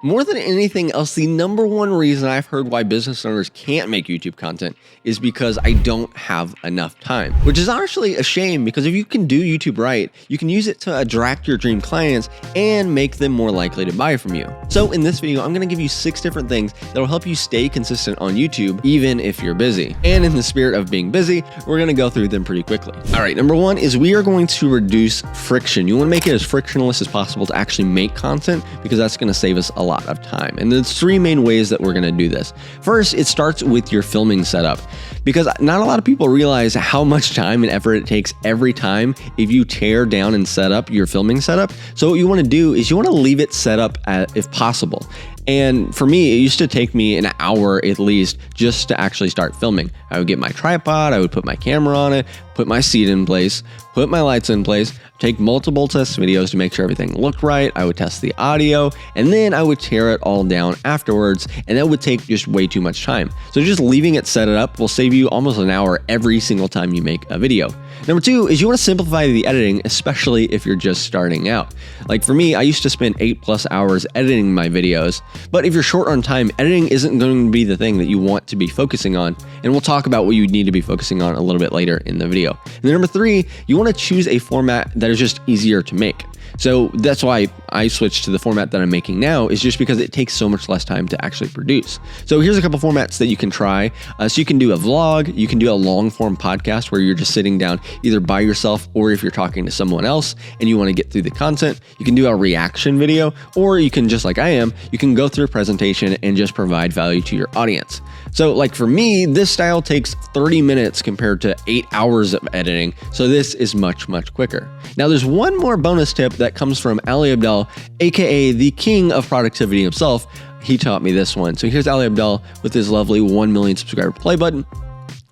More than anything else, the number one reason I've heard why business owners can't make YouTube content is because I don't have enough time, which is actually a shame because if you can do YouTube right, you can use it to attract your dream clients and make them more likely to buy from you. So in this video, I'm going to give you 6 different things that will help you stay consistent on YouTube, even if you're busy. And in the spirit of being busy, we're going to go through them pretty quickly. All right, number 1 is we are going to reduce friction. You want to make it as frictionless as possible to actually make content because that's going to save us a lot of time. And there's 3 main ways that we're going to do this. First, it starts with your filming setup because not a lot of people realize how much time and effort it takes every time if you tear down and set up your filming setup. So what you want to do is you want to leave it set up if possible. And for me, it used to take me an hour at least just to actually start filming. I would get my tripod, I would put my camera on it, put my seat in place, put my lights in place, take multiple test videos to make sure everything looked right. I would test the audio, and then I would tear it all down afterwards, and that would take just way too much time. So just leaving it set up will save you almost an hour every single time you make a video. Number 2 is you want to simplify the editing, especially if you're just starting out. Like for me, I used to spend 8+ hours editing my videos, but if you're short on time, editing isn't going to be the thing that you want to be focusing on, and we'll talk about what you need to be focusing on a little bit later in the video. And then number 3, you want to choose a format that is just easier to make. So that's why I switched to the format that I'm making now, is just because it takes so much less time to actually produce. So here's a couple formats that you can try. So you can do a vlog, you can do a long form podcast where you're just sitting down either by yourself or if you're talking to someone else and you want to get through the content. You can do a reaction video, or you can, just like I am, you can go through a presentation and just provide value to your audience. So like for me, this style takes 30 minutes compared to 8 hours of editing. So this is much, much quicker. Now there's one more bonus tip that comes from Ali Abdaal, aka the king of productivity himself. He taught me this one. So here's Ali Abdaal with his lovely 1 million subscriber play button.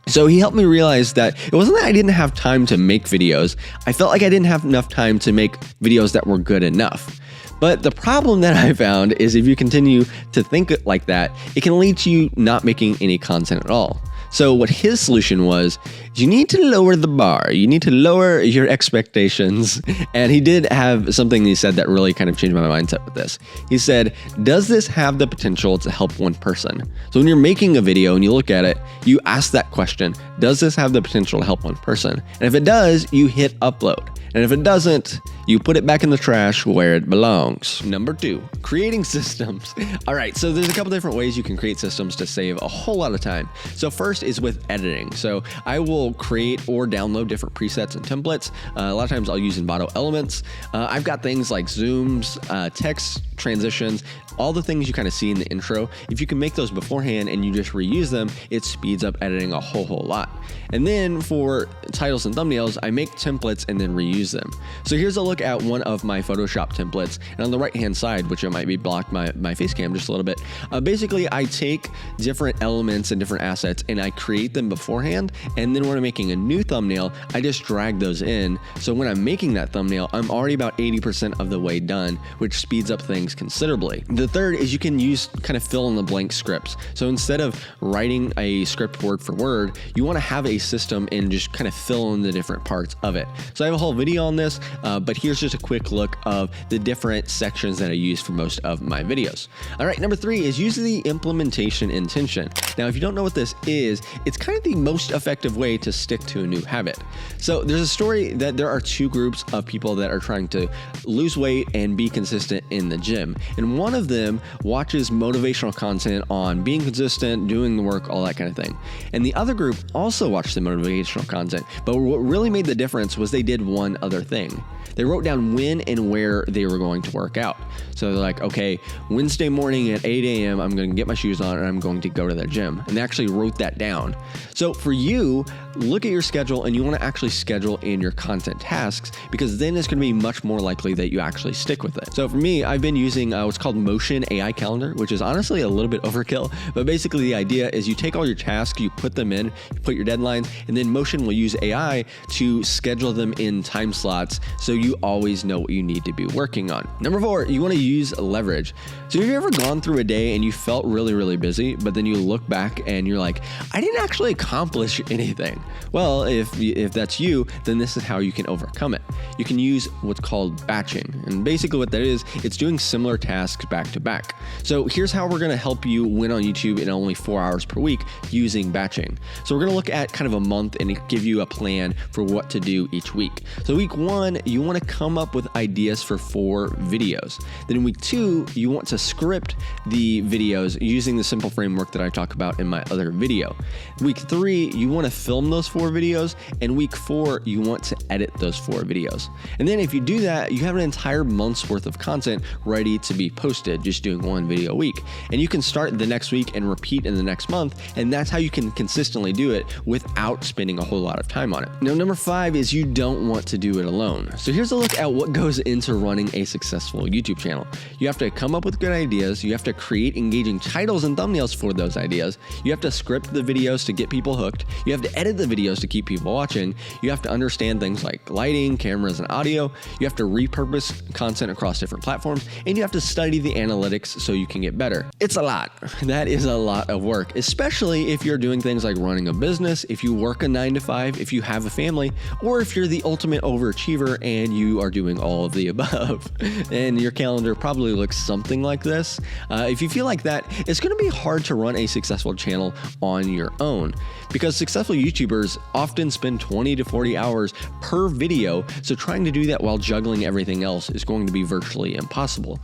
So he helped me realize that it wasn't that I didn't have time to make videos. I felt like I didn't have enough time to make videos that were good enough. But the problem that I found is if you continue to think like that, it can lead to you not making any content at all. So what his solution was, you need to lower the bar. You need to lower your expectations. And he did have something he said that really kind of changed my mindset with this. He said, does this have the potential to help one person? So when you're making a video and you look at it, you ask that question, does this have the potential to help one person? And if it does, you hit upload. And if it doesn't, you put it back in the trash where it belongs. Number 2, creating systems. All right, so there's a couple different ways you can create systems to save a whole lot of time. So first is with editing. So I will create or download different presets and templates. A lot of times I'll use Envato elements. I've got things like zooms, text transitions, all the things you kind of see in the intro. If you can make those beforehand and you just reuse them, it speeds up editing a whole lot. And then for titles and thumbnails, I make templates and then reuse them. So here's a look at one of my Photoshop templates. And on the right-hand side, which I might be blocked my face cam just a little bit, basically I take different elements and different assets and I create them beforehand. And then when I'm making a new thumbnail, I just drag those in. So when I'm making that thumbnail, I'm already about 80% of the way done, which speeds up things considerably. The third is you can use kind of fill in the blank scripts. So instead of writing a script word for word, you want to have a system and just kind of fill in the different parts of it. So I have a whole video on this, but here's just a quick look of the different sections that I use for most of my videos. All right, number 3 is use the implementation intention. Now, if you don't know what this is, it's kind of the most effective way to stick to a new habit. So there's a story that there are 2 groups of people that are trying to lose weight and be consistent in the gym. And one of them watches motivational content on being consistent, doing the work, all that kind of thing. And the other group also watched the motivational content, but what really made the difference was they did one other thing. They wrote down when and where they were going to work out. So they're like, okay, Wednesday morning at 8 a.m., I'm going to get my shoes on and I'm going to go to the gym. And they actually wrote that down. So for you, look at your schedule and you want to actually schedule in your content tasks because then it's going to be much more likely that you actually stick with it. So for me, I've been using what's called Motion AI Calendar, which is honestly a little bit overkill. But basically the idea is you take all your tasks, you put them in, you put your deadlines, and then Motion will use AI to schedule them in time slots so you always know what you need to be working on. Number 4, you want to use leverage. So have you ever gone through a day and you felt really, really busy, but then you look back and you're like, I didn't actually accomplish anything? Well, if that's you, then this is how you can overcome it. You can use what's called batching. And basically what that is, it's doing similar tasks back to back. So here's how we're going to help you win on YouTube in only 4 hours per week using batching. So we're going to look at kind of a month and give you a plan for what to do each week. So week 1, you want to come up with ideas for 4 videos. Then in week 2, you want to script the videos using the simple framework that I talk about in my other video. Week 3, you want to film those 4 videos, and week 4, you want to edit those 4 videos. And then if you do that, you have an entire month's worth of content ready to be posted, just doing 1 video a week. And you can start the next week and repeat in the next month, and that's how you can consistently do it without spending a whole lot of time on it. Now, number 5 is you don't want to do it alone. So here's a look at what goes into running a successful YouTube channel. You have to come up with good ideas, you have to create engaging titles and thumbnails for those ideas, you have to script the videos to get people hooked, you have to edit the videos to keep people watching, you have to understand things like lighting, cameras, and audio, you have to repurpose content across different platforms, and you have to study the analytics so you can get better. It's a lot. That is a lot of work, especially if you're doing things like running a business, if you work a 9 to 5, if you have a family, or if you're the ultimate overachiever and you are doing all of the above. And your calendar probably looks something like this. If you feel like that, it's going to be hard to run a successful channel on your own, because successful YouTubers often spend 20 to 40 hours per video, so trying to do that while juggling everything else is going to be virtually impossible.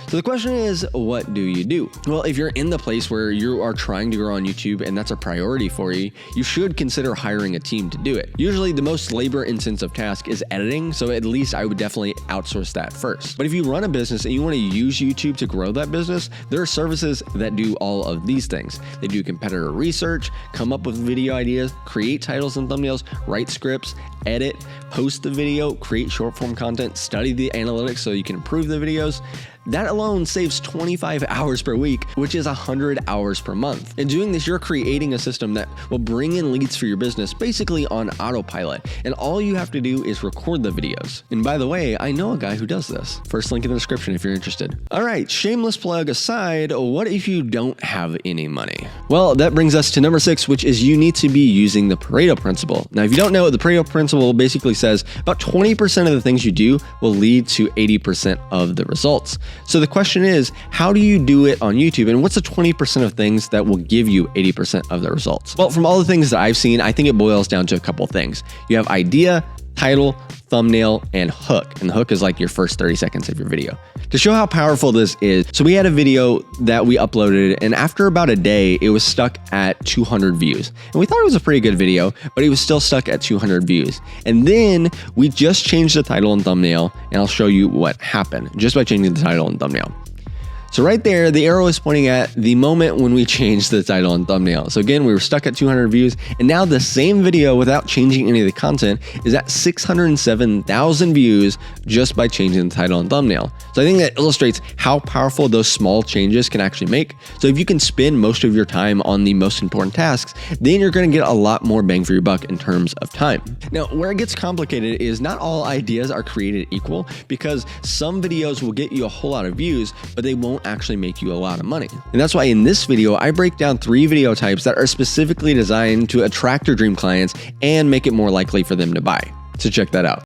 So the question is, what do you do? Well, if you're in the place where you are trying to grow on YouTube and that's a priority for you, you should consider hiring a team to do it. Usually the most labor-intensive task is editing, so at least I would definitely outsource that first. But if you run a business and you want to use YouTube to grow that business, there are services that do all of these things. They do competitor research, come up with video ideas, create titles and thumbnails, write scripts, edit, post the video, create short-form content, study the analytics so you can improve the videos. That alone saves 25 hours per week, which is 100 hours per month. In doing this, you're creating a system that will bring in leads for your business basically on autopilot, and all you have to do is record the videos. And by the way, I know a guy who does this. First link in the description if you're interested. All right, shameless plug aside, what if you don't have any money? Well, that brings us to number 6, which is you need to be using the Pareto Principle. Now, if you don't know, the Pareto Principle basically says about 20% of the things you do will lead to 80% of the results. So the question is, how do you do it on YouTube, and what's the 20% of things that will give you 80% of the results? Well, from all the things that I've seen, I think it boils down to a couple things. You have idea, title, thumbnail, and hook. And the hook is like your first 30 seconds of your video. To show how powerful this is, so we had a video that we uploaded, and after about a day, it was stuck at 200 views. And we thought it was a pretty good video, but it was still stuck at 200 views. And then we just changed the title and thumbnail, and I'll show you what happened just by changing the title and thumbnail. So right there, the arrow is pointing at the moment when we changed the title and thumbnail. So again, we were stuck at 200 views, and now the same video without changing any of the content is at 607,000 views just by changing the title and thumbnail. So I think that illustrates how powerful those small changes can actually make. So if you can spend most of your time on the most important tasks, then you're going to get a lot more bang for your buck in terms of time. Now, where it gets complicated is not all ideas are created equal, because some videos will get you a whole lot of views, but they won't actually make you a lot of money. And that's why in this video, I break down 3 video types that are specifically designed to attract your dream clients and make it more likely for them to buy. So check that out.